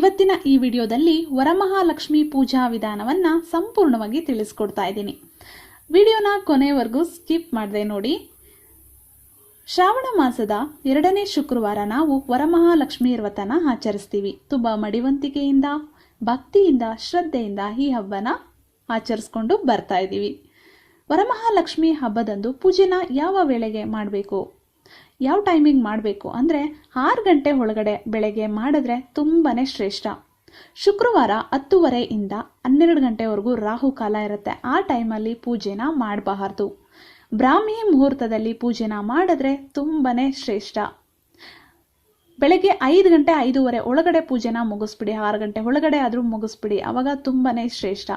ಇವತ್ತಿನ ಈ ವಿಡಿಯೋದಲ್ಲಿ ವರಮಹಾಲಕ್ಷ್ಮಿ ಪೂಜಾ ವಿಧಾನವನ್ನ ಸಂಪೂರ್ಣವಾಗಿ ತಿಳಿಸ್ಕೊಡ್ತಾ ಇದ್ದೀನಿ. ವಿಡಿಯೋನ ಕೊನೆವರೆಗೂ ಸ್ಕಿಪ್ ಮಾಡದೆ ನೋಡಿ. ಶ್ರಾವಣ ಮಾಸದ 2ನೇ ಶುಕ್ರವಾರ ನಾವು ವರಮಹಾಲಕ್ಷ್ಮಿ ವ್ರತನ ಆಚರಿಸ್ತೀವಿ. ತುಂಬಾ ಮಡಿವಂತಿಕೆಯಿಂದ, ಭಕ್ತಿಯಿಂದ, ಶ್ರದ್ಧೆಯಿಂದ ಈ ಹಬ್ಬನ ಆಚರಿಸ್ಕೊಂಡು ಬರ್ತಾ ಇದ್ದೀವಿ. ವರಮಹಾಲಕ್ಷ್ಮಿ ಹಬ್ಬದಂದು ಪೂಜೆನ ಯಾವ ವೇಳೆಗೆ ಮಾಡಬೇಕು, ಯಾವ ಟೈಮಿಂಗ್ ಮಾಡಬೇಕು ಅಂದರೆ 6 ಗಂಟೆ ಒಳಗಡೆ ಬೆಳಗ್ಗೆ ಮಾಡಿದ್ರೆ ತುಂಬಾನೇ ಶ್ರೇಷ್ಠ. ಶುಕ್ರವಾರ 10:30 ಇಂದ 12 ಗಂಟೆವರೆಗೂ ರಾಹುಕಾಲ ಇರುತ್ತೆ. ಆ ಟೈಮಲ್ಲಿ ಪೂಜೆನ ಮಾಡಬಾರ್ದು. ಬ್ರಾಹ್ಮಿ ಮುಹೂರ್ತದಲ್ಲಿ ಪೂಜೆನ ಮಾಡಿದ್ರೆ ತುಂಬಾನೇ ಶ್ರೇಷ್ಠ. ಬೆಳಗ್ಗೆ 5 ಗಂಟೆ 5:30 ಒಳಗಡೆ ಪೂಜೆನ ಮುಗಿಸ್ಬಿಡಿ. 6 ಗಂಟೆ ಒಳಗಡೆ ಆದರೂ ಮುಗಿಸ್ಬಿಡಿ, ಅವಾಗ ತುಂಬಾನೇ ಶ್ರೇಷ್ಠ.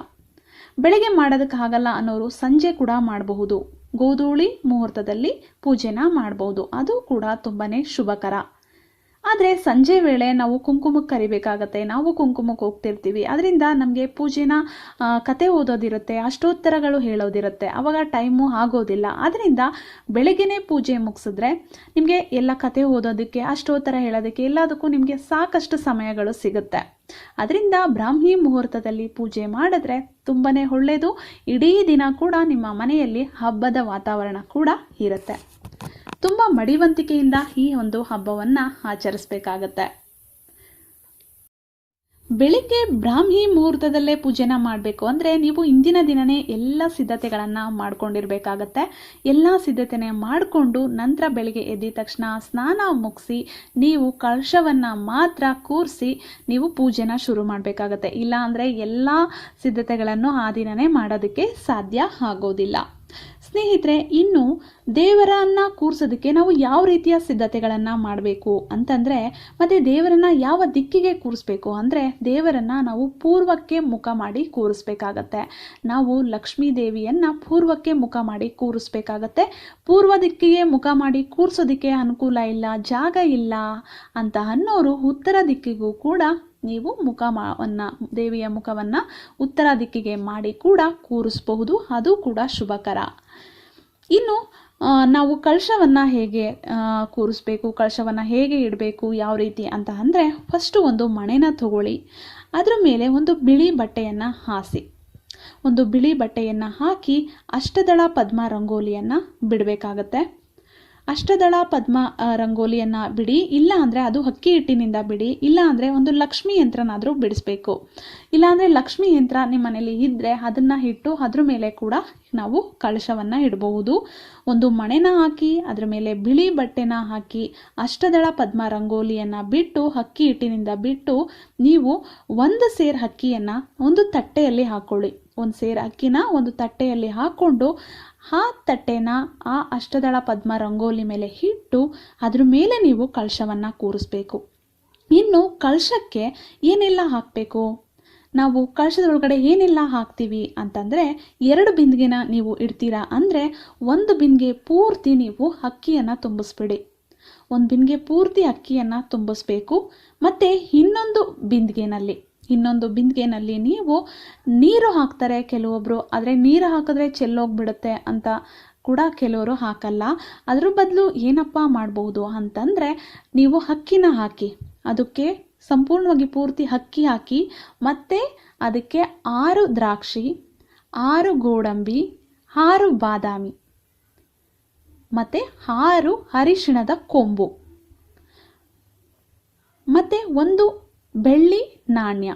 ಬೆಳಗ್ಗೆ ಮಾಡೋದಕ್ಕಾಗಲ್ಲ ಅನ್ನೋರು ಸಂಜೆ ಕೂಡ ಮಾಡಬಹುದು. ಗೋಧೂಳಿ ಮುಹೂರ್ತದಲ್ಲಿ ಪೂಜೆನ ಮಾಡಬಹುದು, ಅದು ಕೂಡ ತುಂಬಾನೇ ಶುಭಕರ. ಆದರೆ ಸಂಜೆ ವೇಳೆ ನಾವು ಕುಂಕುಮಕ್ಕೆ ಕರಿಬೇಕಾಗತ್ತೆ. ನಾವು ಕುಂಕುಮಕ್ಕೆ ಹೋಗ್ತಿರ್ತೀವಿ, ಅದರಿಂದ ನಮಗೆ ಪೂಜೆನ ಕತೆ ಓದೋದಿರುತ್ತೆ, ಅಷ್ಟೋತ್ತರಗಳು ಹೇಳೋದಿರುತ್ತೆ, ಅವಾಗ ಟೈಮು ಆಗೋದಿಲ್ಲ. ಅದರಿಂದ ಬೆಳಗ್ಗೆನೇ ಪೂಜೆ ಮುಗಿಸಿದ್ರೆ ನಿಮಗೆ ಎಲ್ಲ ಕತೆ ಓದೋದಕ್ಕೆ, ಅಷ್ಟೋತ್ತರ ಹೇಳೋದಕ್ಕೆ ಎಲ್ಲದಕ್ಕೂ ನಿಮಗೆ ಸಾಕಷ್ಟು ಸಮಯಗಳು ಸಿಗುತ್ತೆ. ಅದರಿಂದ ಬ್ರಾಹ್ಮಿ ಮುಹೂರ್ತದಲ್ಲಿ ಪೂಜೆ ಮಾಡಿದ್ರೆ ತುಂಬಾನೇ ಒಳ್ಳೆಯದು. ಇಡೀ ದಿನ ಕೂಡ ನಿಮ್ಮ ಮನೆಯಲ್ಲಿ ಹಬ್ಬದ ವಾತಾವರಣ ಕೂಡ ಇರುತ್ತೆ. ತುಂಬ ಮಡಿವಂತಿಕೆಯಿಂದ ಈ ಒಂದು ಹಬ್ಬವನ್ನ ಆಚರಿಸಬೇಕಾಗತ್ತೆ. ಬೆಳಿಗ್ಗೆ ಬ್ರಾಹ್ಮಿ ಮುಹೂರ್ತದಲ್ಲೇ ಪೂಜೆನ ಮಾಡಬೇಕು ಅಂದರೆ ನೀವು ಇಂದಿನ ದಿನನೇ ಎಲ್ಲ ಸಿದ್ಧತೆಗಳನ್ನು ಮಾಡ್ಕೊಂಡಿರ್ಬೇಕಾಗತ್ತೆ. ಎಲ್ಲ ಸಿದ್ಧತೆನೆ ಮಾಡಿಕೊಂಡು ನಂತರ ಬೆಳಿಗ್ಗೆ ಎದ್ದ ತಕ್ಷಣ ಸ್ನಾನ ಮುಗಿಸಿ ನೀವು ಕಳಶವನ್ನು ಮಾತ್ರ ಕೂರಿಸಿ ನೀವು ಪೂಜೆನ ಶುರು ಮಾಡಬೇಕಾಗತ್ತೆ. ಇಲ್ಲ ಅಂದರೆ ಎಲ್ಲ ಸಿದ್ಧತೆಗಳನ್ನು ಆ ದಿನನೇ ಮಾಡೋದಕ್ಕೆ ಸಾಧ್ಯ ಆಗೋದಿಲ್ಲ. ಸ್ನೇಹಿತರೆ, ಇನ್ನು ದೇವರನ್ನ ಕೂರಿಸೋದಕ್ಕೆ ನಾವು ಯಾವ ರೀತಿಯ ಸಿದ್ಧತೆಗಳನ್ನು ಮಾಡಬೇಕು ಅಂತಂದರೆ, ಮತ್ತು ದೇವರನ್ನ ಯಾವ ದಿಕ್ಕಿಗೆ ಕೂರಿಸ್ಬೇಕು ಅಂದರೆ, ದೇವರನ್ನ ನಾವು ಪೂರ್ವಕ್ಕೆ ಮುಖ ಮಾಡಿ ಕೂರಿಸ್ಬೇಕಾಗತ್ತೆ. ನಾವು ಲಕ್ಷ್ಮೀ ದೇವಿಯನ್ನು ಪೂರ್ವಕ್ಕೆ ಮುಖ ಮಾಡಿ ಕೂರಿಸ್ಬೇಕಾಗತ್ತೆ. ಪೂರ್ವ ದಿಕ್ಕಿಗೆ ಮುಖ ಮಾಡಿ ಕೂರಿಸೋದಕ್ಕೆ ಅನುಕೂಲ ಇಲ್ಲ, ಜಾಗ ಇಲ್ಲ ಅಂತ ಅನ್ನೋರು ಉತ್ತರ ದಿಕ್ಕಿಗೂ ಕೂಡ ನೀವು ದೇವಿಯ ಮುಖವನ್ನು ಉತ್ತರ ದಿಕ್ಕಿಗೆ ಮಾಡಿ ಕೂಡ ಕೂರಿಸಬಹುದು, ಅದು ಕೂಡ ಶುಭಕರ. ಇನ್ನು ನಾವು ಕಳಶವನ್ನು ಹೇಗೆ ಕೂರಿಸ್ಬೇಕು, ಕಳಶವನ್ನು ಹೇಗೆ ಇಡಬೇಕು, ಯಾವ ರೀತಿ ಅಂತ ಅಂದರೆ, ಫಸ್ಟು ಒಂದು ಮಣೆನ ತಗೊಳ್ಳಿ, ಅದರ ಮೇಲೆ ಒಂದು ಬಿಳಿ ಬಟ್ಟೆಯನ್ನು ಹಾಸಿ, ಒಂದು ಬಿಳಿ ಬಟ್ಟೆಯನ್ನು ಹಾಕಿ ಅಷ್ಟದಳ ಪದ್ಮ ರಂಗೋಲಿಯನ್ನು ಬಿಡಬೇಕಾಗತ್ತೆ. ಅಷ್ಟದಳ ಪದ್ಮ ರಂಗೋಲಿಯನ್ನು ಬಿಡಿ. ಇಲ್ಲ ಅಂದರೆ ಅದು ಅಕ್ಕಿ ಹಿಟ್ಟಿನಿಂದ ಬಿಡಿ. ಇಲ್ಲ ಅಂದರೆ ಒಂದು ಲಕ್ಷ್ಮೀ ಯಂತ್ರನಾದರೂ ಬಿಡಿಸ್ಬೇಕು. ಇಲ್ಲಾಂದರೆ ಲಕ್ಷ್ಮೀ ಯಂತ್ರ ನಿಮ್ಮ ಮನೇಲಿ ಇದ್ದರೆ ಅದನ್ನು ಇಟ್ಟು ಅದ್ರ ಮೇಲೆ ಕೂಡ ನಾವು ಕಳಶವನ್ನು ಇಡಬಹುದು. ಒಂದು ಮಣೆನ ಹಾಕಿ ಅದರ ಮೇಲೆ ಬಿಳಿ ಬಟ್ಟೆನ ಹಾಕಿ ಅಷ್ಟದಳ ಪದ್ಮ ರಂಗೋಲಿಯನ್ನು ಬಿಟ್ಟು ಅಕ್ಕಿ ಹಿಟ್ಟಿನಿಂದ ಬಿಟ್ಟು ನೀವು ಒಂದು ಸೇರು ಅಕ್ಕಿಯನ್ನು ಒಂದು ತಟ್ಟೆಯಲ್ಲಿ ಹಾಕ್ಕೊಳ್ಳಿ. ಒಂದು ಸೇರು ಅಕ್ಕಿನ ಒಂದು ತಟ್ಟೆಯಲ್ಲಿ ಹಾಕ್ಕೊಂಡು ಆ ತಟ್ಟೆನ ಆ ಅಷ್ಟದಳ ಪದ್ಮ ರಂಗೋಲಿ ಮೇಲೆ ಇಟ್ಟು ಅದ್ರ ಮೇಲೆ ನೀವು ಕಳಶವನ್ನು ಕೂರಿಸ್ಬೇಕು. ಇನ್ನು ಕಳಶಕ್ಕೆ ಏನೆಲ್ಲ ಹಾಕಬೇಕು, ನಾವು ಕಳಶದೊಳಗಡೆ ಏನೆಲ್ಲ ಹಾಕ್ತೀವಿ ಅಂತಂದರೆ, 2 ಬಿಂದಿಗೆನ ನೀವು ಇಡ್ತೀರಾ ಅಂದರೆ ಒಂದು ಬಿಂದಿಗೆ ಪೂರ್ತಿ ನೀವು ಅಕ್ಕಿಯನ್ನು ತುಂಬಿಸ್ಬಿಡಿ. ಒಂದು ಬಿಂದಿಗೆ ಪೂರ್ತಿ ಅಕ್ಕಿಯನ್ನು ತುಂಬಿಸ್ಬೇಕು. ಮತ್ತು ಇನ್ನೊಂದು ಬಿಂದಿಗೆನಲ್ಲಿ ನೀವು ನೀರು ಹಾಕ್ತಾರೆ ಕೆಲವೊಬ್ಬರು, ಆದರೆ ನೀರು ಹಾಕಿದ್ರೆ ಚೆಲ್ಲೋಗ್ಬಿಡುತ್ತೆ ಅಂತ ಕೂಡ ಕೆಲವರು ಹಾಕಲ್ಲ. ಅದ್ರ ಬದಲು ಏನಪ್ಪ ಮಾಡಬಹುದು ಅಂತಂದರೆ, ನೀವು ಅಕ್ಕಿನ ಹಾಕಿ, ಅದಕ್ಕೆ ಸಂಪೂರ್ಣವಾಗಿ ಪೂರ್ತಿ ಅಕ್ಕಿ ಹಾಕಿ, ಮತ್ತು ಅದಕ್ಕೆ 6 ದ್ರಾಕ್ಷಿ, 6 ಗೋಡಂಬಿ, 6 ಬಾದಾಮಿ ಮತ್ತು 6 ಅರಿಶಿಣದ ಕೊಂಬು ಮತ್ತು ಒಂದು ಬೆಳ್ಳಿ ನಾಣ್ಯ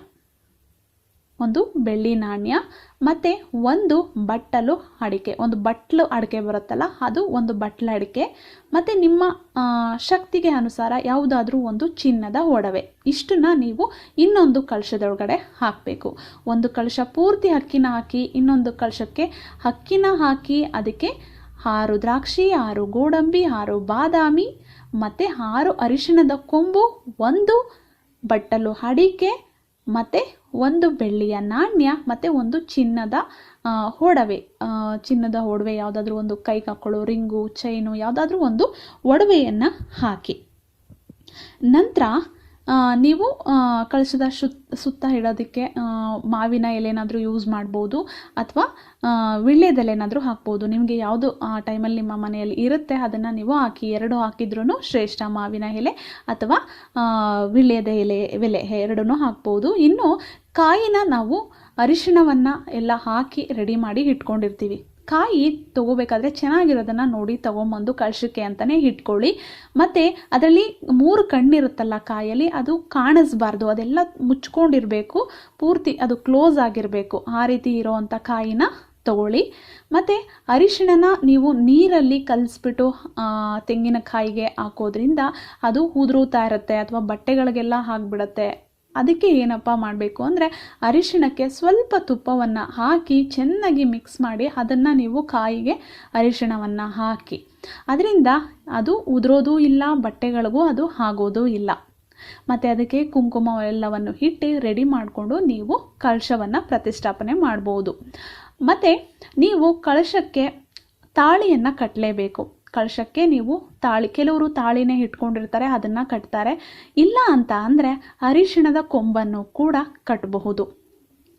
ಮತ್ತು ಒಂದು ಬಟ್ಟಲು ಅಡಿಕೆ, ಒಂದು ಬಟ್ಲು ಅಡಿಕೆ ಬರುತ್ತಲ್ಲ ಅದು, ಒಂದು ಬಟ್ಲು ಅಡಿಕೆ, ಮತ್ತು ನಿಮ್ಮ ಶಕ್ತಿಗೆ ಅನುಸಾರ ಯಾವುದಾದ್ರೂ ಒಂದು ಚಿನ್ನದ ಒಡವೆ. ಇಷ್ಟನ್ನ ನೀವು ಇನ್ನೊಂದು ಕಳಶದೊಳಗಡೆ ಹಾಕಬೇಕು. ಒಂದು ಕಳಶ ಪೂರ್ತಿ ಅಕ್ಕಿನ ಹಾಕಿ, ಇನ್ನೊಂದು ಕಳಶಕ್ಕೆ ಅಕ್ಕಿನ ಹಾಕಿ, ಅದಕ್ಕೆ 6 ದ್ರಾಕ್ಷಿ, 6 ಗೋಡಂಬಿ, 6 ಬಾದಾಮಿ ಮತ್ತು 6 ಅರಿಶಿಣದ ಕೊಂಬು, ಒಂದು ಬಟ್ಟಲು ಅಡಿಕೆ ಮತ್ತು ಒಂದು ಬೆಳ್ಳಿಯ ನಾಣ್ಯ ಮತ್ತು ಒಂದು ಚಿನ್ನದ ಒಡವೆ ಯಾವುದಾದ್ರೂ ಒಂದು ಕೈಗೆ ಹಾಕೊಳ್ಳೋ ರಿಂಗು, ಚೈನು, ಯಾವುದಾದ್ರೂ ಒಂದು ಒಡವೆಯನ್ನು ಹಾಕಿ. ನಂತರ ನೀವು ಕಳಶದ ಸುತ್ತ ಇಡೋದಕ್ಕೆ ಮಾವಿನ ಎಲೆನಾದರೂ ಯೂಸ್ ಮಾಡ್ಬೋದು, ಅಥವಾ ವಿಳ್ಯದೆಲೆನಾದರೂ ಹಾಕ್ಬೋದು. ನಿಮಗೆ ಯಾವುದು ಆ ಟೈಮಲ್ಲಿ ನಿಮ್ಮ ಮನೆಯಲ್ಲಿ ಇರುತ್ತೆ ಅದನ್ನು ನೀವು ಹಾಕಿ. ಎರಡು ಹಾಕಿದ್ರೂ ಶ್ರೇಷ್ಠ. ಮಾವಿನ ಎಲೆ ಅಥವಾ ವಿಳ್ಯದ ಎಲೆ ಎರಡನ್ನೂ ಹಾಕ್ಬೋದು. ಇನ್ನು ಕಾಯಿನ ನಾವು ಅರಿಶಿಣವನ್ನು ಎಲ್ಲ ಹಾಕಿ ರೆಡಿ ಮಾಡಿ ಇಟ್ಕೊಂಡಿರ್ತೀವಿ. ಕಾಯಿ ತೊಗೋಬೇಕಾದ್ರೆ ಚೆನ್ನಾಗಿರೋದನ್ನು ನೋಡಿ ತೊಗೊಂಬಂದು ಕಳಶಕ್ಕೆ ಅಂತಲೇ ಇಟ್ಕೊಳ್ಳಿ. ಮತ್ತು ಅದರಲ್ಲಿ 3 ಕಣ್ಣಿರುತ್ತಲ್ಲ ಕಾಯಲ್ಲಿ, ಅದು ಕಾಣಿಸ್ಬಾರ್ದು, ಅದೆಲ್ಲ ಮುಚ್ಕೊಂಡಿರಬೇಕು, ಪೂರ್ತಿ ಅದು ಕ್ಲೋಸ್ ಆಗಿರಬೇಕು. ಆ ರೀತಿ ಇರೋವಂಥ ಕಾಯಿನ ತಗೊಳ್ಳಿ. ಮತ್ತು ಅರಿಶಿಣನ ನೀವು ನೀರಲ್ಲಿ ಕಲಿಸ್ಬಿಟ್ಟು ತೆಂಗಿನಕಾಯಿಗೆ ಹಾಕೋದ್ರಿಂದ ಅದು ಉದುರುತ್ತಾ ಇರುತ್ತೆ ಅಥವಾ ಬಟ್ಟೆಗಳಿಗೆಲ್ಲ ಆಗಿಬಿಡುತ್ತೆ. ಅದಕ್ಕೆ ಏನಪ್ಪ ಮಾಡಬೇಕು ಅಂದರೆ ಅರಿಶಿಣಕ್ಕೆ ಸ್ವಲ್ಪ ತುಪ್ಪವನ್ನು ಹಾಕಿ ಚೆನ್ನಾಗಿ ಮಿಕ್ಸ್ ಮಾಡಿ ಅದನ್ನು ನೀವು ಕಾಯಿಗೆ ಅರಿಶಿಣವನ್ನು ಹಾಕಿ. ಅದರಿಂದ ಅದು ಉದುರೋದೂ ಇಲ್ಲ, ಬಟ್ಟೆಗಳಿಗೂ ಅದು ಆಗೋದೂ ಇಲ್ಲ. ಮತ್ತು ಅದಕ್ಕೆ ಕುಂಕುಮ ಎಲ್ಲವನ್ನು ಇಟ್ಟು ರೆಡಿ ಮಾಡಿಕೊಂಡು ನೀವು ಕಳಶವನ್ನು ಪ್ರತಿಷ್ಠಾಪನೆ ಮಾಡ್ಬೋದು. ಮತ್ತು ನೀವು ಕಳಶಕ್ಕೆ ತಾಳಿಯನ್ನು ಕಟ್ಟಲೇಬೇಕು. ಕಳಶಕ್ಕೆ ನೀವು ಕೆಲವರು ತಾಳಿನೇ ಇಟ್ಕೊಂಡಿರ್ತಾರೆ, ಅದನ್ನು ಕಟ್ತಾರೆ. ಇಲ್ಲ ಅಂತ ಅಂದರೆ ಅರಿಶಿಣದ ಕೊಂಬನ್ನು ಕೂಡ ಕಟ್ಟಬಹುದು.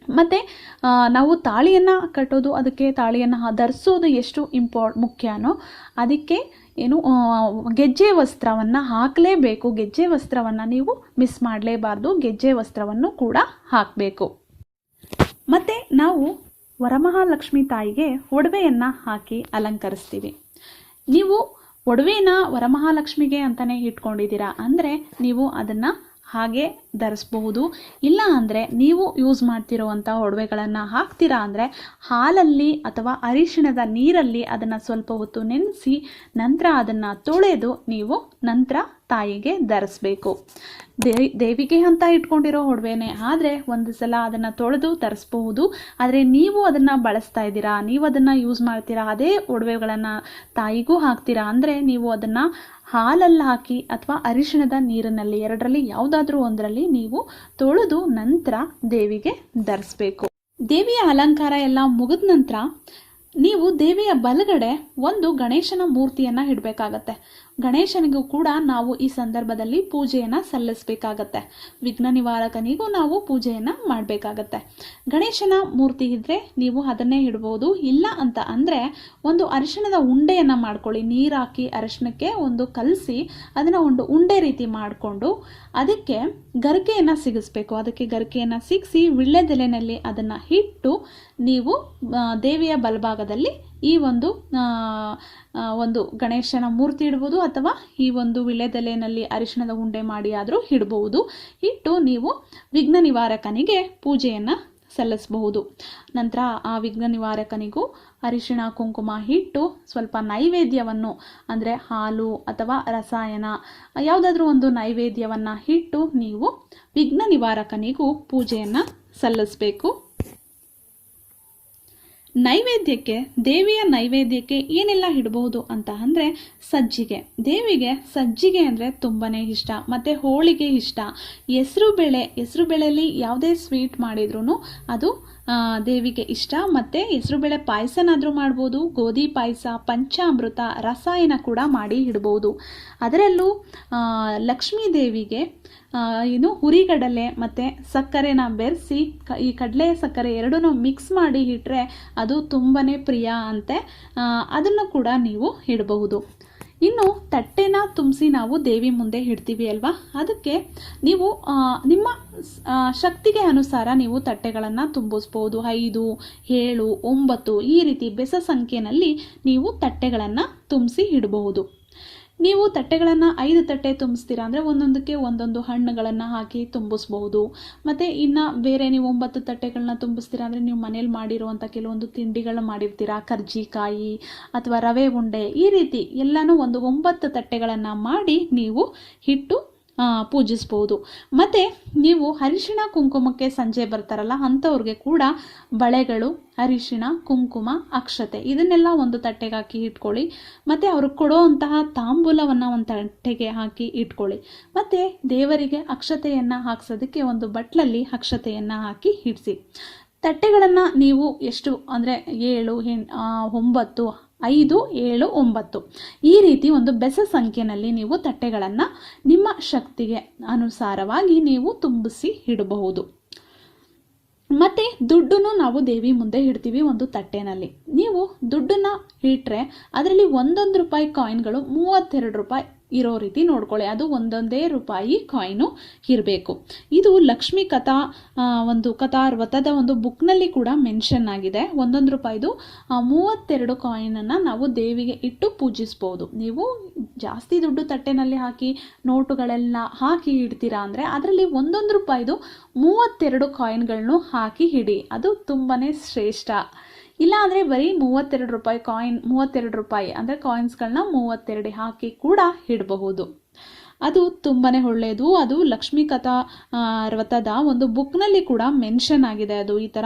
ಮತ್ತು ನಾವು ತಾಳಿಯನ್ನು ಕಟ್ಟೋದು, ಅದಕ್ಕೆ ತಾಳಿಯನ್ನು ಧರಿಸೋದು ಎಷ್ಟು ಮುಖ್ಯನೋ ಅದಕ್ಕೆ ಗೆಜ್ಜೆ ವಸ್ತ್ರವನ್ನು ಹಾಕಲೇಬೇಕು. ಗೆಜ್ಜೆ ವಸ್ತ್ರವನ್ನು ನೀವು ಮಿಸ್ ಮಾಡಲೇಬಾರ್ದು. ಗೆಜ್ಜೆ ವಸ್ತ್ರವನ್ನು ಕೂಡ ಹಾಕಬೇಕು. ಮತ್ತು ನಾವು ವರಮಹಾಲಕ್ಷ್ಮಿ ತಾಯಿಗೆ ಒಡವೆಯನ್ನು ಹಾಕಿ ಅಲಂಕರಿಸ್ತೀವಿ. ನೀವು ಒಡವೆನ ವರಮಹಾಲಕ್ಷ್ಮಿಗೆ ಅಂತಲೇ ಇಟ್ಕೊಂಡಿದ್ದೀರಾ ಅಂದರೆ ನೀವು ಅದನ್ನು ಹಾಗೆ ಧರಿಸ್ಬಹುದು. ಇಲ್ಲ ಅಂದರೆ ನೀವು ಯೂಸ್ ಮಾಡ್ತಿರೋವಂಥ ಒಡವೆಗಳನ್ನು ಹಾಕ್ತೀರಾ ಅಂದರೆ ಹಾಲಲ್ಲಿ ಅಥವಾ ಅರಿಶಿಣದ ನೀರಲ್ಲಿ ಅದನ್ನು ಸ್ವಲ್ಪ ಹೊತ್ತು ನೆನೆಸಿ ನಂತರ ಅದನ್ನು ತೊಳೆದು ನೀವು ನಂತರ ತಾಯಿಗೆ ಧರಿಸ್ಬೇಕು. ದೇವಿಗೆ ಅಂತ ಇಟ್ಕೊಂಡಿರೋ ಒಡವೆನೇ ಆದರೆ ಒಂದು ಸಲ ಅದನ್ನು ತೊಳೆದು ಧರಿಸ್ಬಹುದು. ಆದರೆ ನೀವು ಅದನ್ನು ಬಳಸ್ತಾ ಇದ್ದೀರಾ, ನೀವು ಅದನ್ನು ಯೂಸ್ ಮಾಡ್ತೀರಾ, ಅದೇ ಒಡವೆಗಳನ್ನು ತಾಯಿಗೂ ಹಾಕ್ತೀರಾ ಅಂದರೆ ನೀವು ಅದನ್ನು ಹಾಲಲ್ಲಿ ಹಾಕಿ ಅಥವಾ ಅರಿಶಿಣದ ನೀರಿನಲ್ಲಿ, ಎರಡರಲ್ಲಿ ಯಾವುದಾದ್ರೂ ಒಂದರಲ್ಲಿ ನೀವು ತೊಳೆದು ನಂತರ ದೇವಿಗೆ ಧರಿಸ್ಬೇಕು. ದೇವಿಯ ಅಲಂಕಾರ ಎಲ್ಲ ಮುಗಿದ ನಂತರ ನೀವು ದೇವಿಯ ಬಲಗಡೆ ಒಂದು ಗಣೇಶನ ಮೂರ್ತಿಯನ್ನು ಇಡಬೇಕಾಗತ್ತೆ. ಗಣೇಶನಿಗೂ ಕೂಡ ನಾವು ಈ ಸಂದರ್ಭದಲ್ಲಿ ಪೂಜೆಯನ್ನು ಸಲ್ಲಿಸಬೇಕಾಗತ್ತೆ. ವಿಘ್ನ ನಿವಾರಕನಿಗೂ ನಾವು ಪೂಜೆಯನ್ನು ಮಾಡಬೇಕಾಗತ್ತೆ. ಗಣೇಶನ ಮೂರ್ತಿ ಇದ್ದರೆ ನೀವು ಅದನ್ನೇ ಇಡ್ಬೋದು. ಇಲ್ಲ ಅಂತ ಅಂದರೆ ಒಂದು ಅರಿಶಿಣದ ಉಂಡೆಯನ್ನು ಮಾಡ್ಕೊಳ್ಳಿ. ನೀರು ಹಾಕಿ ಅರಿಶಿಣಕ್ಕೆ ಒಂದು ಕಲಸಿ ಅದನ್ನು ಒಂದು ಉಂಡೆ ರೀತಿ ಮಾಡಿಕೊಂಡು ಅದಕ್ಕೆ ಗರಿಕೆಯನ್ನು ಸಿಗಿಸ್ಬೇಕು. ಅದಕ್ಕೆ ಗರಿಕೆಯನ್ನು ಸಿಗಿಸಿ ವಿಳ್ಯದೆಲೆಯಲ್ಲಿ ಅದನ್ನು ಇಟ್ಟು ನೀವು ದೇವಿಯ ಬಲಭಾಗದಲ್ಲಿ ಈ ಒಂದು ಗಣೇಶನ ಮೂರ್ತಿ ಇಡ್ಬೋದು, ಅಥವಾ ಈ ಒಂದು ವಿಳ್ಯದೆಲೆಯಲ್ಲಿ ಅರಿಶಿಣದ ಉಂಡೆ ಮಾಡಿ ಆದರೂ ಇಡ್ಬೋದು. ಇಟ್ಟು ನೀವು ವಿಘ್ನ ನಿವಾರಕನಿಗೆ ಪೂಜೆಯನ್ನು ಸಲ್ಲಿಸಬಹುದು. ನಂತರ ಆ ವಿಘ್ನ ನಿವಾರಕನಿಗೂ ಅರಿಶಿಣ ಕುಂಕುಮ ಇಟ್ಟು ಸ್ವಲ್ಪ ನೈವೇದ್ಯವನ್ನು ಅಂದರೆ ಹಾಲು ಅಥವಾ ರಸಾಯನ ಯಾವುದಾದ್ರೂ ಒಂದು ನೈವೇದ್ಯವನ್ನು ಇಟ್ಟು ನೀವು ವಿಘ್ನ ನಿವಾರಕನಿಗೂ ಪೂಜೆಯನ್ನು ಸಲ್ಲಿಸಬೇಕು. ನೈವೇದ್ಯಕ್ಕೆ, ದೇವಿಯ ನೈವೇದ್ಯಕ್ಕೆ ಏನೆಲ್ಲ ಇಡಬಹುದು ಅಂತ ಅಂದರೆ ಸಜ್ಜಿಗೆ. ದೇವಿಗೆ ಸಜ್ಜಿಗೆ ಅಂದರೆ ತುಂಬಾ ಇಷ್ಟ. ಮತ್ತು ಹೋಳಿಗೆ ಇಷ್ಟ. ಹೆಸರುಬೇಳೆಯಲ್ಲಿ ಯಾವುದೇ ಸ್ವೀಟ್ ಮಾಡಿದ್ರೂ ಅದು ದೇವಿಗೆ ಇಷ್ಟ. ಮತ್ತು ಹೆಸರುಬೇಳೆ ಪಾಯಸನಾದರೂ ಮಾಡ್ಬೋದು, ಗೋಧಿ ಪಾಯಸ, ಪಂಚಾಮೃತ, ರಸಾಯನ ಕೂಡ ಮಾಡಿ ಇಡ್ಬೋದು. ಅದರಲ್ಲೂ ಲಕ್ಷ್ಮೀ ದೇವಿಗೆ ಹುರಿಗಡಲೆ ಮತ್ತು ಸಕ್ಕರೆನ ಬೆರೆಸಿ ಈ ಕಡಲೆ ಸಕ್ಕರೆ ಎರಡನ್ನೂ ಮಿಕ್ಸ್ ಮಾಡಿ ಇಟ್ಟರೆ ಅದು ತುಂಬಾ ಪ್ರಿಯ ಅಂತೆ. ಅದನ್ನು ಕೂಡ ನೀವು ಇಡಬಹುದು. ಇನ್ನು ತಟ್ಟೆನ ತುಂಬಿಸಿ ನಾವು ದೇವಿ ಮುಂದೆ ಇಡ್ತೀವಿ ಅಲ್ವಾ, ಅದಕ್ಕೆ ನೀವು ನಿಮ್ಮ ಶಕ್ತಿಗೆ ಅನುಸಾರ ನೀವು ತಟ್ಟೆಗಳನ್ನು ತುಂಬಿಸ್ಬೋದು. 5, 7, 9 ಈ ರೀತಿ ಬೆಸ ಸಂಖ್ಯೆಯಲ್ಲಿ ನೀವು ತಟ್ಟೆಗಳನ್ನು ತುಂಬಿಸಿ ಇಡಬಹುದು. ನೀವು ತಟ್ಟೆಗಳನ್ನು 5 ತಟ್ಟೆ ತುಂಬಿಸ್ತೀರಾ ಅಂದರೆ ಒಂದೊಂದಕ್ಕೆ ಒಂದೊಂದು ಹಣ್ಣುಗಳನ್ನು ಹಾಕಿ ತುಂಬಿಸ್ಬಹುದು. ಮತ್ತು ಇನ್ನು ಬೇರೆ ನೀವು 9 ತಟ್ಟೆಗಳನ್ನ ತುಂಬಿಸ್ತೀರಾ ಅಂದರೆ ನೀವು ಮನೇಲಿ ಮಾಡಿರುವಂಥ ಕೆಲವೊಂದು ತಿಂಡಿಗಳನ್ನ ಮಾಡಿರ್ತೀರಾ, ಕರ್ಜಿಕಾಯಿ ಅಥವಾ ರವೆ ಉಂಡೆ, ಈ ರೀತಿ ಎಲ್ಲನೂ ಒಂದು 9 ತಟ್ಟೆಗಳನ್ನು ಮಾಡಿ ನೀವು ಇಟ್ಟು ಪೂಜಿಸ್ಬೋದು. ಮತ್ತು ನೀವು ಅರಿಶಿಣ ಕುಂಕುಮಕ್ಕೆ ಸಂಜೆ ಬರ್ತಾರಲ್ಲ ಅಂಥವ್ರಿಗೆ ಕೂಡ ಬಳೆಗಳು, ಅರಿಶಿಣ, ಕುಂಕುಮ, ಅಕ್ಷತೆ ಇದನ್ನೆಲ್ಲ ಒಂದು ತಟ್ಟೆಗೆ ಹಾಕಿ ಇಟ್ಕೊಳ್ಳಿ. ಮತ್ತು ಅವ್ರಿಗೆ ಕೊಡೋವಂತಹ ತಾಂಬೂಲವನ್ನು ಒಂದು ತಟ್ಟೆಗೆ ಹಾಕಿ ಇಟ್ಕೊಳ್ಳಿ. ಮತ್ತು ದೇವರಿಗೆ ಅಕ್ಷತೆಯನ್ನು ಹಾಕ್ಸೋದಕ್ಕೆ ಒಂದು ಬಟ್ಲಲ್ಲಿ ಅಕ್ಷತೆಯನ್ನು ಹಾಕಿ ಇಡಿಸಿ. ತಟ್ಟೆಗಳನ್ನು ನೀವು ಎಷ್ಟು ಅಂದರೆ 7, 9 5, 7, 9 ಈ ರೀತಿ ಒಂದು ಬೆಸ ಸಂಖ್ಯೆಯಲ್ಲಿ ನೀವು ತಟ್ಟೆಗಳನ್ನು ನಿಮ್ಮ ಶಕ್ತಿಗೆ ಅನುಸಾರವಾಗಿ ನೀವು ತುಂಬಿಸಿ ಇಡಬಹುದು. ಮತ್ತು ದುಡ್ಡನ್ನು ನಾವು ದೇವಿ ಮುಂದೆ ಇಡ್ತೀವಿ ಒಂದು ತಟ್ಟೆನಲ್ಲಿ. ನೀವು ದುಡ್ಡನ್ನು ಇಟ್ಟರೆ ಅದರಲ್ಲಿ 1 ರೂಪಾಯಿ ಕಾಯಿನ್ಗಳು 32 ರೂಪಾಯಿ ಇರೋ ರೀತಿ ನೋಡ್ಕೊಳ್ಳಿ. ಅದು ಒಂದೊಂದೇ ರೂಪಾಯಿ ಕಾಯಿನು ಇರಬೇಕು. ಇದು ಲಕ್ಷ್ಮೀ ಕಥಾ ವ್ರತದ ಒಂದು ಬುಕ್ನಲ್ಲಿ ಕೂಡ ಮೆನ್ಷನ್ ಆಗಿದೆ. 1 ರೂಪಾಯಿದು 32 ಕಾಯಿನನ್ನು ನಾವು ದೇವಿಗೆ ಇಟ್ಟು ಪೂಜಿಸ್ಬೋದು. ನೀವು ಜಾಸ್ತಿ ದುಡ್ಡು ತಟ್ಟೆನಲ್ಲಿ ಹಾಕಿ ನೋಟುಗಳೆಲ್ಲ ಹಾಕಿ ಇಡ್ತೀರಾ ಅಂದರೆ ಅದರಲ್ಲಿ 1 ರೂಪಾಯಿದು 32 ಕಾಯಿನ್ಗಳನ್ನು ಹಾಕಿ ಇಡಿ. ಅದು ತುಂಬಾ ಶ್ರೇಷ್ಠ. ಇಲ್ಲ ಅಂದರೆ ಬರೀ 32 ರೂಪಾಯಿ ಕಾಯಿನ್, 32 ರೂಪಾಯಿ ಅಂದರೆ ಕಾಯಿನ್ಸ್ಗಳನ್ನ 32 ಹಾಕಿ ಕೂಡ ಇಡಬಹುದು. ಅದು ತುಂಬಾ ಒಳ್ಳೆಯದು. ಅದು ಲಕ್ಷ್ಮೀ ಕಥಾ ವ್ರತದ ಒಂದು ಬುಕ್ನಲ್ಲಿ ಕೂಡ ಮೆನ್ಷನ್ ಆಗಿದೆ. ಅದು ಈ ಥರ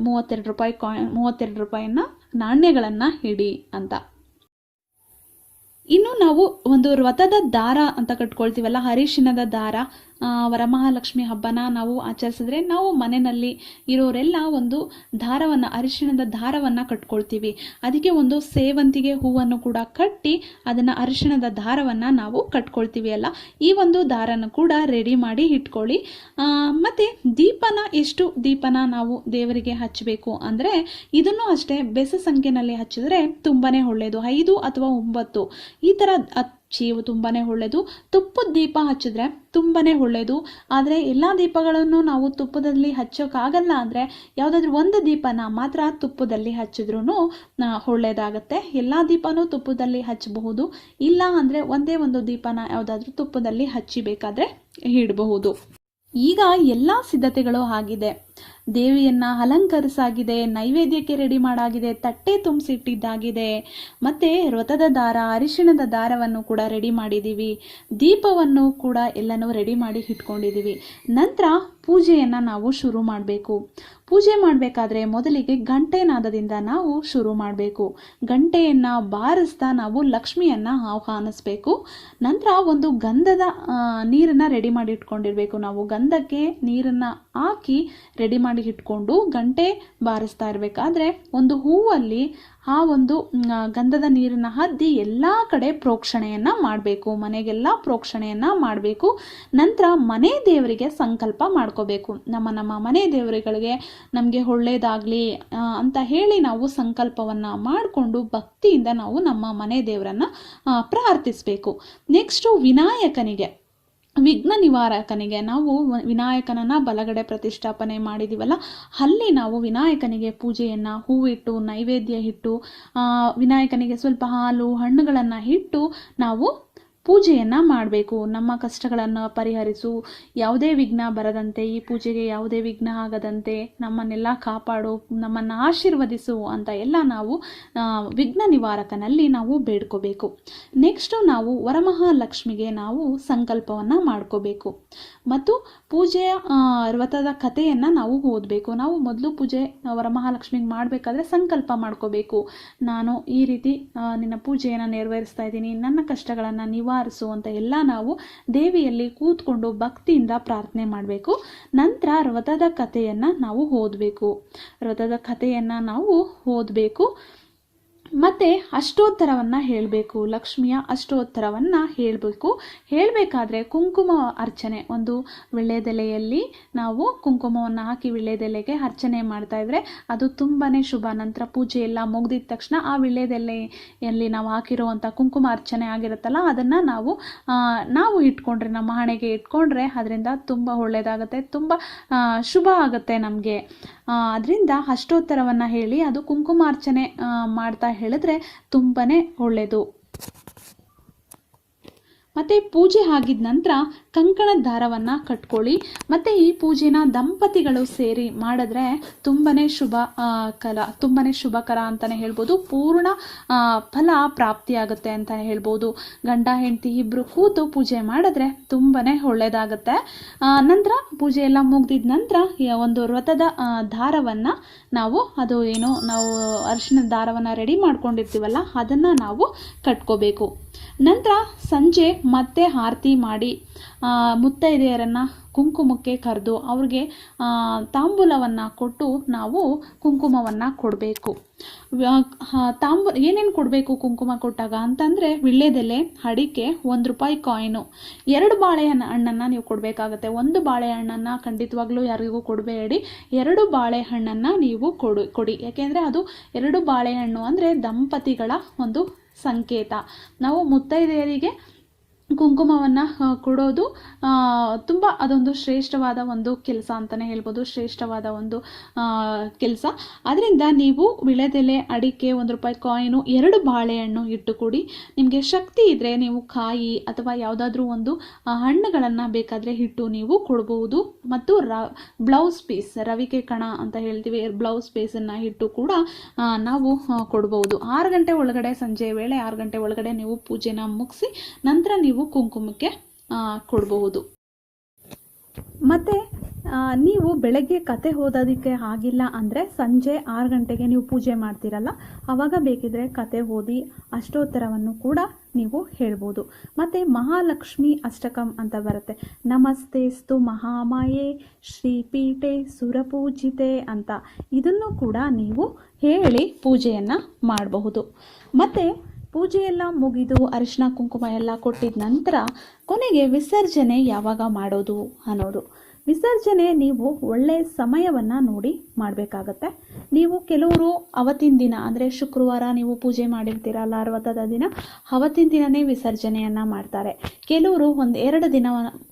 32 ರೂಪಾಯಿ ಕಾಯಿನ್, 32 ರೂಪಾಯಿನ ನಾಣ್ಯಗಳನ್ನು ಇಡಿ ಅಂತ. ಇನ್ನು ನಾವು ಒಂದು ವ್ರತದ ದಾರ ಅಂತ ಕಟ್ಕೊಳ್ತೀವಲ್ಲ, ಅರಿಶಿಣದ ದಾರ, ವರಮಹಾಲಕ್ಷ್ಮಿ ಹಬ್ಬನ ನಾವು ಆಚರಿಸಿದ್ರೆ ನಾವು ಮನೆಯಲ್ಲಿ ಇರೋರೆಲ್ಲ ಒಂದು ದಾರವನ್ನು, ಅರಿಶಿಣದ ದಾರವನ್ನು ಕಟ್ಕೊಳ್ತೀವಿ. ಅದಕ್ಕೆ ಒಂದು ಸೇವಂತಿಗೆ ಹೂವನ್ನು ಕೂಡ ಕಟ್ಟಿ ಅದನ್ನು ಅರಿಶಿಣದ ದಾರವನ್ನು ನಾವು ಕಟ್ಕೊಳ್ತೀವಿ ಅಲ್ಲ. ಈ ಒಂದು ದಾರನ ಕೂಡ ರೆಡಿ ಮಾಡಿ ಇಟ್ಕೊಳ್ಳಿ. ಮತ್ತು ಎಷ್ಟು ದೀಪನ ನಾವು ದೇವರಿಗೆ ಹಚ್ಚಬೇಕು ಅಂದರೆ ಇದನ್ನು ಅಷ್ಟೇ ಬೆಸ ಸಂಖ್ಯೆನಲ್ಲಿ ಹಚ್ಚಿದ್ರೆ ತುಂಬಾ ಒಳ್ಳೆಯದು. 5 ಅಥವಾ 9 ಈ ಥರ ಹಚ್ಚಿ ತುಂಬಾ ಒಳ್ಳೆಯದು. ತುಪ್ಪದ ದೀಪ ಹಚ್ಚಿದ್ರೆ ತುಂಬಾ ಒಳ್ಳೆಯದು. ಆದರೆ ಎಲ್ಲ ದೀಪಗಳನ್ನು ನಾವು ತುಪ್ಪದಲ್ಲಿ ಹಚ್ಚೋಕ್ಕಾಗಲ್ಲ ಅಂದರೆ ಯಾವುದಾದ್ರೂ ಒಂದು ದೀಪನ ಮಾತ್ರ ತುಪ್ಪದಲ್ಲಿ ಹಚ್ಚಿದ್ರೂ ಒಳ್ಳೆಯದಾಗತ್ತೆ. ಎಲ್ಲ ದೀಪನೂ ತುಪ್ಪದಲ್ಲಿ ಹಚ್ಚಬಹುದು. ಇಲ್ಲ ಅಂದರೆ ಒಂದೇ ಒಂದು ದೀಪನ ಯಾವುದಾದ್ರೂ ತುಪ್ಪದಲ್ಲಿ ಹಚ್ಚಿ ಬೇಕಾದರೆ ಇಡಬಹುದು. ಈಗ ಎಲ್ಲ ಸಿದ್ಧತೆಗಳು ಆಗಿದೆ. ದೇವಿಯನ್ನು ಅಲಂಕರಿಸಾಗಿದೆ, ನೈವೇದ್ಯಕ್ಕೆ ರೆಡಿ ಮಾಡಾಗಿದೆ, ತಟ್ಟೆ ತುಂಬಿಸಿಟ್ಟಿದ್ದಾಗಿದೆ, ಮತ್ತು ವ್ರತದ ದಾರ, ಅರಿಶಿಣದ ದಾರವನ್ನು ಕೂಡ ರೆಡಿ ಮಾಡಿದ್ದೀವಿ, ದೀಪವನ್ನು ಕೂಡ ಎಲ್ಲನೂ ರೆಡಿ ಮಾಡಿ ಇಟ್ಕೊಂಡಿದ್ದೀವಿ. ನಂತರ ಪೂಜೆಯನ್ನು ನಾವು ಶುರು ಮಾಡಬೇಕು. ಪೂಜೆ ಮಾಡಬೇಕಾದ್ರೆ ಮೊದಲಿಗೆ ಗಂಟೆನಾದದಿಂದ ನಾವು ಶುರು ಮಾಡಬೇಕು. ಗಂಟೆಯನ್ನು ಬಾರಿಸ್ತಾ ನಾವು ಲಕ್ಷ್ಮಿಯನ್ನು ಆಹ್ವಾನಿಸ್ಬೇಕು. ನಂತರ ಒಂದು ಗಂಧದ ನೀರನ್ನು ರೆಡಿ ಮಾಡಿ ಇಟ್ಕೊಂಡಿರ್ಬೇಕು. ನಾವು ಗಂಧಕ್ಕೆ ನೀರನ್ನು ಹಾಕಿ ರೆಡಿ ಮಾಡಿ ಇಟ್ಕೊಂಡು ಗಂಟೆ ಬಾರಿಸ್ತಾ ಇರಬೇಕಾದ್ರೆ ಒಂದು ಹೂವಲ್ಲಿ ಆ ಒಂದು ಗಂಧದ ನೀರನ್ನು ಹದ್ದಿ ಎಲ್ಲ ಕಡೆ ಪ್ರೋಕ್ಷಣೆಯನ್ನು ಮಾಡಬೇಕು. ಮನೆಗೆಲ್ಲ ಪ್ರೋಕ್ಷಣೆಯನ್ನು ಮಾಡಬೇಕು. ನಂತರ ಮನೆ ದೇವರಿಗೆ ಸಂಕಲ್ಪ ಮಾಡ್ಕೋಬೇಕು. ನಮ್ಮ ಮನೆ ದೇವರುಗಳಿಗೆ ನಮಗೆ ಒಳ್ಳೆಯದಾಗಲಿ ಅಂತ ಹೇಳಿ ನಾವು ಸಂಕಲ್ಪವನ್ನು ಮಾಡಿಕೊಂಡು ಭಕ್ತಿಯಿಂದ ನಾವು ನಮ್ಮ ಮನೆ ದೇವರನ್ನು ಪ್ರಾರ್ಥಿಸಬೇಕು. ನೆಕ್ಸ್ಟು ವಿಘ್ನ ನಿವಾರಕನಿಗೆ ನಾವು ವಿನಾಯಕನನ್ನು ಬಲಗಡೆ ಪ್ರತಿಷ್ಠಾಪನೆ ಮಾಡಿದ್ದೀವಲ್ಲ, ಅಲ್ಲಿ ನಾವು ವಿನಾಯಕನಿಗೆ ಪೂಜೆಯನ್ನು ಹೂವಿಟ್ಟು ನೈವೇದ್ಯ ಇಟ್ಟು ವಿನಾಯಕನಿಗೆ ಸ್ವಲ್ಪ ಹಾಲು ಹಣ್ಣುಗಳನ್ನು ಇಟ್ಟು ನಾವು ಪೂಜೆಯನ್ನು ಮಾಡಬೇಕು. ನಮ್ಮ ಕಷ್ಟಗಳನ್ನು ಪರಿಹರಿಸು, ಯಾವುದೇ ವಿಘ್ನ ಬರದಂತೆ, ಈ ಪೂಜೆಗೆ ಯಾವುದೇ ವಿಘ್ನ ಆಗದಂತೆ ನಮ್ಮನ್ನೆಲ್ಲ ಕಾಪಾಡು, ನಮ್ಮನ್ನು ಆಶೀರ್ವದಿಸು ಅಂತ ಎಲ್ಲ ನಾವು ವಿಘ್ನ ನಿವಾರಕನಲ್ಲಿ ನಾವು ಬೇಡ್ಕೋಬೇಕು. ನೆಕ್ಸ್ಟು ನಾವು ವರಮಹಾಲಕ್ಷ್ಮಿಗೆ ನಾವು ಸಂಕಲ್ಪವನ್ನು ಮಾಡ್ಕೋಬೇಕು. ಮತ್ತು ಪೂಜೆಯ ವ್ರತದ ಕಥೆಯನ್ನು ನಾವು ಓದಬೇಕು. ನಾವು ಮೊದಲು ಪೂಜೆ ವರಮಹಾಲಕ್ಷ್ಮಿಗೆ ಮಾಡಬೇಕಾದ್ರೆ ಸಂಕಲ್ಪ ಮಾಡ್ಕೋಬೇಕು. ನಾನು ಈ ರೀತಿ ನಿನ್ನ ಪೂಜೆಯನ್ನು ನೆರವೇರಿಸ್ತಾ ಇದ್ದೀನಿ, ನನ್ನ ಕಷ್ಟಗಳನ್ನು ನಿವಾರಿಸು ಅಂತ ಎಲ್ಲ ನಾವು ದೇವಿಯಲ್ಲಿ ಕೂತ್ಕೊಂಡು ಭಕ್ತಿಯಿಂದ ಪ್ರಾರ್ಥನೆ ಮಾಡಬೇಕು. ನಂತರ ವ್ರತದ ಕಥೆಯನ್ನು ನಾವು ಓದಬೇಕು. ಮತ್ತು ಅಷ್ಟೋತ್ತರವನ್ನು ಹೇಳಬೇಕು. ಲಕ್ಷ್ಮಿಯ ಅಷ್ಟೋತ್ತರವನ್ನು ಹೇಳಬೇಕು. ಹೇಳಬೇಕಾದ್ರೆ ಕುಂಕುಮ ಅರ್ಚನೆ, ಒಂದು ವಿಳ್ಯದೆಲೆಯಲ್ಲಿ ನಾವು ಕುಂಕುಮವನ್ನು ಹಾಕಿ ವಿಳ್ಯದೆಲೆಗೆ ಅರ್ಚನೆ ಮಾಡ್ತಾ ಇದ್ರೆ ಅದು ತುಂಬಾ ಶುಭ. ನಂತರ ಪೂಜೆ ಎಲ್ಲ ಮುಗಿದಿದ ತಕ್ಷಣ ಆ ವಿಳ್ಯದೆಲೆಯಲ್ಲಿ ನಾವು ಹಾಕಿರುವಂಥ ಕುಂಕುಮ ಅರ್ಚನೆ ಆಗಿರುತ್ತಲ್ಲ ಅದನ್ನು ನಾವು ಇಟ್ಕೊಂಡ್ರೆ, ನಮ್ಮ ಹಣೆಗೆ ಇಟ್ಕೊಂಡ್ರೆ ಅದರಿಂದ ತುಂಬ ಒಳ್ಳೆಯದಾಗುತ್ತೆ, ತುಂಬ ಶುಭ ಆಗುತ್ತೆ ನಮಗೆ. ಅದರಿಂದ ಅಷ್ಟೋತ್ತರವನ್ನು ಹೇಳಿ ಅದು ಕುಂಕುಮಾರ್ಚನೆ ಮಾಡ್ತಾ ಹೇಳಿದ್ರೆ ತುಂಬಾ ಒಳ್ಳೆಯದು. ಮತ್ತು ಪೂಜೆ ಆಗಿದ ನಂತರ ಕಂಕಣದ ದಾರವನ್ನು ಕಟ್ಕೊಳ್ಳಿ. ಮತ್ತು ಈ ಪೂಜೆನ ದಂಪತಿಗಳು ಸೇರಿ ಮಾಡಿದ್ರೆ ತುಂಬಾ ಶುಭಕರ ಅಂತಲೇ ಹೇಳ್ಬೋದು. ಪೂರ್ಣ ಫಲ ಪ್ರಾಪ್ತಿಯಾಗುತ್ತೆ ಅಂತಲೇ ಹೇಳ್ಬೋದು. ಗಂಡ ಹೆಂಡತಿ ಇಬ್ಬರು ಕೂತು ಪೂಜೆ ಮಾಡಿದ್ರೆ ತುಂಬಾ ಒಳ್ಳೆಯದಾಗುತ್ತೆ. ನಂತರ ಪೂಜೆ ಎಲ್ಲ ಮುಗ್ದಿದ ನಂತರ ಒಂದು ವ್ರತದ ದಾರವನ್ನು ನಾವು ಅರಿಶಿಣದ ದಾರವನ್ನು ರೆಡಿ ಮಾಡ್ಕೊಂಡಿರ್ತೀವಲ್ಲ ಅದನ್ನು ನಾವು ಕಟ್ಕೋಬೇಕು. ನಂತರ ಸಂಜೆ ಮತ್ತೆ ಆರತಿ ಮಾಡಿ ಮುತ್ತೈದೆಯರನ್ನು ಕುಂಕುಮಕ್ಕೆ ಕರೆದು ಅವ್ರಿಗೆ ತಾಂಬೂಲವನ್ನು ಕೊಟ್ಟು ನಾವು ಕುಂಕುಮವನ್ನು ಕೊಡಬೇಕು. ಏನೇನು ಕೊಡಬೇಕು ಕುಂಕುಮ ಕೊಟ್ಟಾಗ ಅಂತಂದರೆ, ವಿಳ್ಯದೆಲೆ, ಅಡಿಕೆ, ₹1 ಕಾಯಿನು, 2 ಬಾಳೆಹಣ್ಣನ್ನು ನೀವು ಕೊಡಬೇಕಾಗತ್ತೆ. 1 ಬಾಳೆಹಣ್ಣನ್ನು ಖಂಡಿತವಾಗ್ಲೂ ಯಾರಿಗೂ ಕೊಡಬೇಡಿ, 2 ಬಾಳೆಹಣ್ಣನ್ನು ನೀವು ಕೊಡಿ. ಯಾಕೆಂದರೆ ಅದು 2 ಬಾಳೆಹಣ್ಣು ಅಂದರೆ ದಂಪತಿಗಳ ಒಂದು ಸಂಕೇತ. ನಾವು ಮುತ್ತೈದೆಯರಿಗೆ ಕುಂಕುಮವನ್ನು ಕೊಡೋದು ತುಂಬ ಅದೊಂದು ಶ್ರೇಷ್ಠವಾದ ಒಂದು ಕೆಲಸ ಅಂತಲೇ ಹೇಳ್ಬೋದು, ಶ್ರೇಷ್ಠವಾದ ಒಂದು ಕೆಲಸ. ಅದರಿಂದ ನೀವು ವಿಳೆದೆಲೆ, ಅಡಿಕೆ, ₹1 ಕಾಯಿನು, 2 ಬಾಳೆಹಣ್ಣು ಇಟ್ಟು ಕೊಡಿ. ನಿಮಗೆ ಶಕ್ತಿ ಇದ್ದರೆ ನೀವು ಕಾಯಿ ಅಥವಾ ಯಾವುದಾದ್ರೂ ಒಂದು ಹಣ್ಣುಗಳನ್ನು ಬೇಕಾದರೆ ಇಟ್ಟು ನೀವು ಕೊಡಬಹುದು. ಮತ್ತು ಬ್ಲೌಸ್ ಪೀಸ್, ರವಿಕೆ ಕಣ ಅಂತ ಹೇಳ್ತೀವಿ, ಬ್ಲೌಸ್ ಪೀಸನ್ನು ಇಟ್ಟು ಕೂಡ ನಾವು ಕೊಡಬಹುದು. 6 ಗಂಟೆ ಒಳಗಡೆ, ಸಂಜೆ ವೇಳೆ 6 ಗಂಟೆ ಒಳಗಡೆ ನೀವು ಪೂಜೆನ ಮುಗಿಸಿ ನಂತರ ನೀವು ಕುಂಕುಮಕ್ಕೆ ಕೊಡಬಹುದು. ಮತ್ತು ನೀವು ಬೆಳಗ್ಗೆ ಕತೆ ಓದೋದಕ್ಕೆ ಆಗಿಲ್ಲ ಅಂದರೆ ಸಂಜೆ 6 ಗಂಟೆಗೆ ನೀವು ಪೂಜೆ ಮಾಡ್ತೀರಲ್ಲ, ಆವಾಗ ಬೇಕಿದ್ರೆ ಕತೆ ಓದಿ ಅಷ್ಟೋತ್ತರವನ್ನು ಕೂಡ ನೀವು ಹೇಳ್ಬೋದು. ಮತ್ತು ಮಹಾಲಕ್ಷ್ಮಿ ಅಷ್ಟಕಂ ಅಂತ ಬರುತ್ತೆ, ನಮಸ್ತೆಸ್ತು ಮಹಾಮಾಯೆ ಶ್ರೀಪೀಠೆ ಸುರಪೂಜಿತೆ ಅಂತ. ಇದನ್ನು ಕೂಡ ನೀವು ಹೇಳಿ ಪೂಜೆಯನ್ನು ಮಾಡಬಹುದು. ಮತ್ತು ಪೂಜೆಯೆಲ್ಲ ಮುಗಿದು ಅರಿಶಿನ ಕುಂಕುಮ ಎಲ್ಲ ಕೊಟ್ಟಿದ ನಂತರ ಕೊನೆಗೆ ವಿಸರ್ಜನೆ ಯಾವಾಗ ಮಾಡೋದು ಅನ್ನೋದು. ವಿಸರ್ಜನೆ ನೀವು ಒಳ್ಳೆಯ ಸಮಯವನ್ನು ನೋಡಿ ಮಾಡಬೇಕಾಗತ್ತೆ. ನೀವು ಕೆಲವರು ಅವತ್ತಿನ ದಿನ ಅಂದರೆ ಶುಕ್ರವಾರ ನೀವು ಪೂಜೆ ಮಾಡಿರ್ತೀರಲ್ಲ, 60ದ ದಿನ, ಅವತ್ತಿನ ದಿನವೇ ವಿಸರ್ಜನೆಯನ್ನು ಮಾಡ್ತಾರೆ. ಕೆಲವರು 1-2 ದಿನ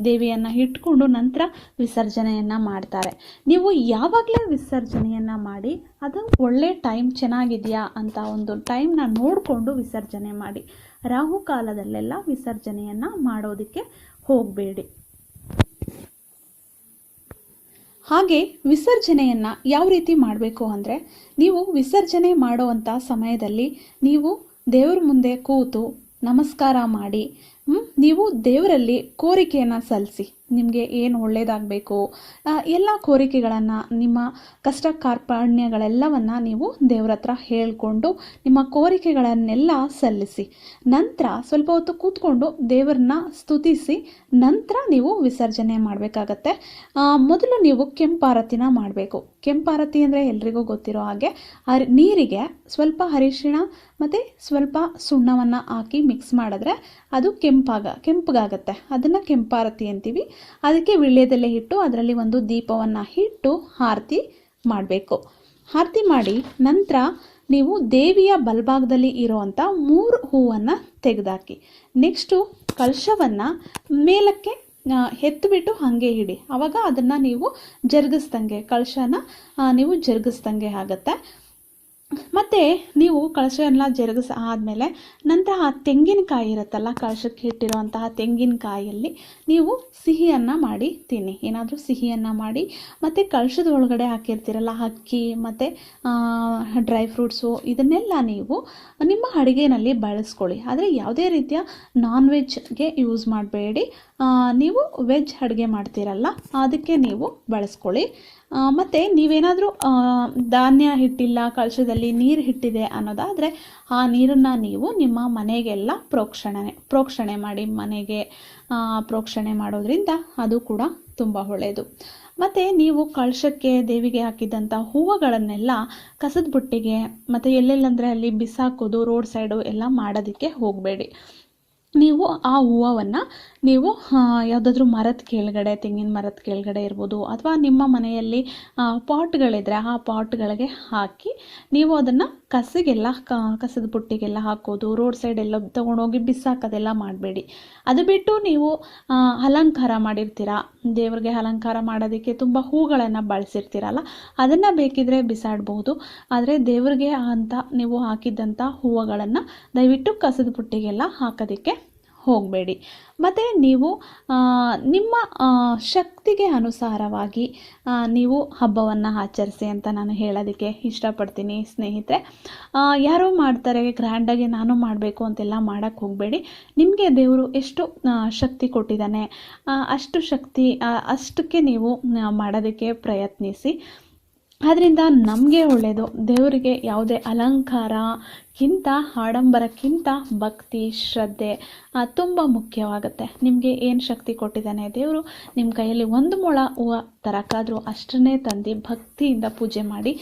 ದೇವಿಯನ್ನು ಇಟ್ಕೊಂಡು ನಂತರ ವಿಸರ್ಜನೆಯನ್ನು ಮಾಡ್ತಾರೆ. ನೀವು ಯಾವಾಗಲೇ ವಿಸರ್ಜನೆಯನ್ನು ಮಾಡಿ, ಅದು ಒಳ್ಳೆ ಟೈಮ್ ಚೆನ್ನಾಗಿದೆಯಾ ಅಂತ ಒಂದು ಟೈಮ್ನ ನೋಡಿಕೊಂಡು ವಿಸರ್ಜನೆ ಮಾಡಿ. ರಾಹುಕಾಲದಲ್ಲೆಲ್ಲ ವಿಸರ್ಜನೆಯನ್ನು ಮಾಡೋದಕ್ಕೆ ಹೋಗಬೇಡಿ. ಹಾಗೆ ವಿಸರ್ಜನೆಯನ್ನು ಯಾವ ರೀತಿ ಮಾಡಬೇಕು ಅಂದರೆ, ನೀವು ವಿಸರ್ಜನೆ ಮಾಡುವಂಥ ಸಮಯದಲ್ಲಿ ನೀವು ದೇವ್ರ ಮುಂದೆ ಕೂತು ನಮಸ್ಕಾರ ಮಾಡಿ ನೀವು ದೇವರಲ್ಲಿ ಕೋರಿಕೆಯನ್ನು ಸಲ್ಲಿಸಿ. ನಿಮಗೆ ಏನು ಒಳ್ಳೆಯದಾಗಬೇಕು ಎಲ್ಲ ಕೋರಿಕೆಗಳನ್ನು, ನಿಮ್ಮ ಕಷ್ಟ ಕಾರ್ಪಣ್ಯಗಳೆಲ್ಲವನ್ನು ನೀವು ದೇವ್ರ ಹತ್ರ ಹೇಳಿಕೊಂಡು ನಿಮ್ಮ ಕೋರಿಕೆಗಳನ್ನೆಲ್ಲ ಸಲ್ಲಿಸಿ. ನಂತರ ಸ್ವಲ್ಪ ಹೊತ್ತು ಕೂತ್ಕೊಂಡು ದೇವರನ್ನ ಸ್ತುತಿಸಿ ನಂತರ ನೀವು ವಿಸರ್ಜನೆ ಮಾಡಬೇಕಾಗತ್ತೆ. ಮೊದಲು ನೀವು ಕೆಂಪಾರತಿನ ಮಾಡಬೇಕು. ಕೆಂಪಾರತಿ ಅಂದರೆ ಎಲ್ರಿಗೂ ಗೊತ್ತಿರೋ ಹಾಗೆ ನೀರಿಗೆ ಸ್ವಲ್ಪ ಅರಿಶಿಣ ಮತ್ತು ಸ್ವಲ್ಪ ಸುಣ್ಣವನ್ನು ಹಾಕಿ ಮಿಕ್ಸ್ ಮಾಡಿದ್ರೆ ಅದು ಕೆಂಪಗಾಗತ್ತೆ. ಅದನ್ನು ಕೆಂಪಾರತಿ ಅಂತೀವಿ. ಅದಕ್ಕೆ ವಿಳ್ಯದೆಲೆ ಇಟ್ಟು ಅದರಲ್ಲಿ ಒಂದು ದೀಪವನ್ನು ಇಟ್ಟು ಆರತಿ ಮಾಡಬೇಕು. ಆರತಿ ಮಾಡಿ ನಂತರ ನೀವು ದೇವಿಯ ಬಲಭಾಗದಲ್ಲಿ ಇರುವಂಥ 3 ಹೂವನ್ನು ತೆಗೆದಾಕಿ. ನೆಕ್ಸ್ಟು ಕಳಶವನ್ನು ಮೇಲಕ್ಕೆ ಎತ್ತಿಬಿಟ್ಟು ಹಾಗೆ ಇಡಿ. ಆವಾಗ ಅದನ್ನು ನೀವು ಜರುಗಿಸ್ದಂಗೆ, ಕಳಶನ ನೀವು ಜರುಗಿಸ್ದಂಗೆ ಆಗುತ್ತೆ. ಮತ್ತು ನೀವು ಕಳಶ ಎಲ್ಲ ಜರುಗಿಸಿ ಆದಮೇಲೆ ನಂತರ ಆ ತೆಂಗಿನಕಾಯಿ ಇರುತ್ತಲ್ಲ, ಕಳಶಕ್ಕೆ ಇಟ್ಟಿರುವಂತಹ ತೆಂಗಿನಕಾಯಲ್ಲಿ ನೀವು ಸಿಹಿಯನ್ನು ಮಾಡಿ ತಿನ್ನಿ. ಏನಾದರೂ ಸಿಹಿಯನ್ನು ಮಾಡಿ ಮತ್ತು ಕಳಶದ ಒಳಗಡೆ ಹಾಕಿರ್ತೀರಲ್ಲ ಅಕ್ಕಿ ಮತ್ತು ಡ್ರೈ ಫ್ರೂಟ್ಸು, ಇದನ್ನೆಲ್ಲ ನೀವು ನಿಮ್ಮ ಅಡುಗೆಯಲ್ಲಿ ಬಳಸ್ಕೊಳ್ಳಿ. ಆದರೆ ಯಾವುದೇ ರೀತಿಯ ನಾನ್ ವೆಜ್ಗೆ ಯೂಸ್ ಮಾಡಬೇಡಿ. ನೀವು ವೆಜ್ ಅಡುಗೆ ಮಾಡ್ತೀರಲ್ಲ ಅದಕ್ಕೆ ನೀವು ಬಳಸ್ಕೊಳ್ಳಿ. ಮತ್ತು ನೀವೇನಾದರೂ ಧಾನ್ಯ ಹಿಟ್ಟಿಲ್ಲ, ಕಳಶದಲ್ಲಿ ನೀರು ಹಿಟ್ಟಿದೆ ಅನ್ನೋದಾದರೆ ಆ ನೀರನ್ನು ನೀವು ನಿಮ್ಮ ಮನೆಗೆಲ್ಲ ಪ್ರೋಕ್ಷಣೆ ಮಾಡಿ. ಮನೆಗೆ ಪ್ರೋಕ್ಷಣೆ ಮಾಡೋದ್ರಿಂದ ಅದು ಕೂಡ ತುಂಬ ಒಳ್ಳೆಯದು. ಮತ್ತು ನೀವು ಕಳಶಕ್ಕೆ ದೇವಿಗೆ ಹಾಕಿದಂಥ ಹೂವುಗಳನ್ನೆಲ್ಲ ಕಸದ ಬುಟ್ಟಿಗೆ ಮತ್ತು ಎಲ್ಲೆಲ್ಲಂದರೆ ಅಲ್ಲಿ ಬಿಸಾಕೋದು, ರೋಡ್ ಸೈಡು ಎಲ್ಲ ಮಾಡೋದಕ್ಕೆ ಹೋಗಬೇಡಿ. ನೀವು ಆ ಹೂವನ್ನು ನೀವು ಯಾವುದಾದ್ರೂ ಮರದ ಕೆಳಗಡೆ, ತೆಂಗಿನ ಮರದ ಕೆಳಗಡೆ ಇರ್ಬೋದು, ಅಥವಾ ನಿಮ್ಮ ಮನೆಯಲ್ಲಿ ಪಾಟ್ಗಳಿದ್ರೆ ಆ ಪಾಟ್ಗಳಿಗೆ ಹಾಕಿ ನೀವು ಅದನ್ನು ಕಸದ ಬುಟ್ಟಿಗೆಲ್ಲ ಹಾಕೋದು, ರೋಡ್ ಸೈಡ್ ಎಲ್ಲ ತೊಗೊಂಡೋಗಿ ಬಿಸಾಕೋದೆಲ್ಲ ಮಾಡಬೇಡಿ. ಅದು ಬಿಟ್ಟು ನೀವು ಅಲಂಕಾರ ಮಾಡಿರ್ತೀರ, ದೇವರಿಗೆ ಅಲಂಕಾರ ಮಾಡೋದಕ್ಕೆ ತುಂಬ ಹೂಗಳನ್ನು ಬಳಸಿರ್ತೀರಲ್ಲ, ಅದನ್ನು ಬೇಕಿದ್ರೆ ಬಿಸಾಡ್ಬೋದು. ಆದರೆ ದೇವರಿಗೆ ಅಂತ ನೀವು ಹಾಕಿದ್ದಂಥ ಹೂವುಗಳನ್ನು ದಯವಿಟ್ಟು ಕಸದ ಬುಟ್ಟಿಗೆಲ್ಲ ಹಾಕೋದಕ್ಕೆ ಹೋಗಬೇಡಿ. ಮತ್ತು ನೀವು ನಿಮ್ಮ ಶಕ್ತಿಗೆ ಅನುಸಾರವಾಗಿ ನೀವು ಹಬ್ಬವನ್ನು ಆಚರಿಸಿ ಅಂತ ನಾನು ಹೇಳೋದಕ್ಕೆ ಇಷ್ಟಪಡ್ತೀನಿ ಸ್ನೇಹಿತರೆ. ಯಾರೋ ಮಾಡ್ತಾರೆ ಗ್ರ್ಯಾಂಡಾಗಿ ನಾನು ಮಾಡಬೇಕು ಅಂತೆಲ್ಲ ಮಾಡೋಕ್ಕೆ ಹೋಗಬೇಡಿ. ನಿಮಗೆ ದೇವರು ಎಷ್ಟು ಶಕ್ತಿ ಕೊಟ್ಟಿದ್ದಾನೆ ಅಷ್ಟು ಶಕ್ತಿ ಅಷ್ಟಕ್ಕೆ ನೀವು ಮಾಡೋದಕ್ಕೆ ಪ್ರಯತ್ನಿಸಿ. ಆದ್ದರಿಂದ ನಮಗೆ ಒಳ್ಳೆಯದು. ದೇವರಿಗೆ ಯಾವುದೇ ಅಲಂಕಾರಕ್ಕಿಂತ ಆಡಂಬರಕ್ಕಿಂತ ಭಕ್ತಿ ಶ್ರದ್ಧೆ ತುಂಬ ಮುಖ್ಯವಾಗುತ್ತೆ. ನಿಮಗೆ ಏನು ಶಕ್ತಿ ಕೊಟ್ಟಿದ್ದಾನೆ ದೇವರು, ನಿಮ್ಮ ಕೈಯಲ್ಲಿ ಒಂದು ಮೊಳ ಹೂವು ತರಕಾದರೂ ಅಷ್ಟನ್ನೇ ತಂದು ಭಕ್ತಿಯಿಂದ ಪೂಜೆ ಮಾಡಿ.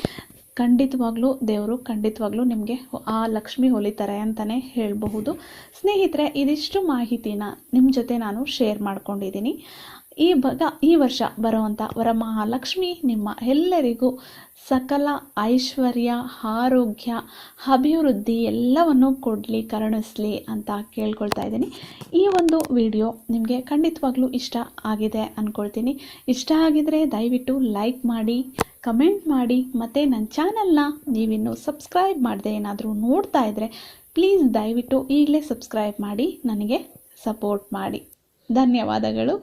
ಖಂಡಿತವಾಗ್ಲೂ ದೇವರು ಖಂಡಿತವಾಗ್ಲೂ ನಿಮಗೆ ಆ ಲಕ್ಷ್ಮಿ ಹೊಲಿತಾರೆ ಅಂತಲೇ ಹೇಳಬಹುದು. ಸ್ನೇಹಿತರೆ, ಇದಿಷ್ಟು ಮಾಹಿತಿನ ನಿಮ್ಮ ಜೊತೆ ನಾನು ಶೇರ್ ಮಾಡ್ಕೊಂಡಿದ್ದೀನಿ. ಈ ವರ್ಷ ಬರುವಂಥ ವರಮಹಾಲಕ್ಷ್ಮಿ ನಿಮ್ಮ ಎಲ್ಲರಿಗೂ ಸಕಲ ಐಶ್ವರ್ಯ, ಆರೋಗ್ಯ, ಅಭಿವೃದ್ಧಿ ಎಲ್ಲವನ್ನು ಕೊಡಲಿ, ಕರುಣಿಸಲಿ ಅಂತ ಕೇಳ್ಕೊಳ್ತಾ ಇದ್ದೀನಿ. ಈ ಒಂದು ವಿಡಿಯೋ ನಿಮಗೆ ಖಂಡಿತವಾಗ್ಲೂ ಇಷ್ಟ ಆಗಿದೆ ಅಂದ್ಕೊಳ್ತೀನಿ. ಇಷ್ಟ ಆಗಿದರೆ ದಯವಿಟ್ಟು ಲೈಕ್ ಮಾಡಿ, ಕಮೆಂಟ್ ಮಾಡಿ, ಮತ್ತು ನನ್ನ ಚಾನಲ್ನ ನೀವಿನ್ನೂ ಸಬ್ಸ್ಕ್ರೈಬ್ ಮಾಡದೆ ಏನಾದರೂ ನೋಡ್ತಾ ಇದ್ದರೆ ಪ್ಲೀಸ್ ದಯವಿಟ್ಟು ಈಗಲೇ ಸಬ್ಸ್ಕ್ರೈಬ್ ಮಾಡಿ ನನಗೆ ಸಪೋರ್ಟ್ ಮಾಡಿ. ಧನ್ಯವಾದಗಳು.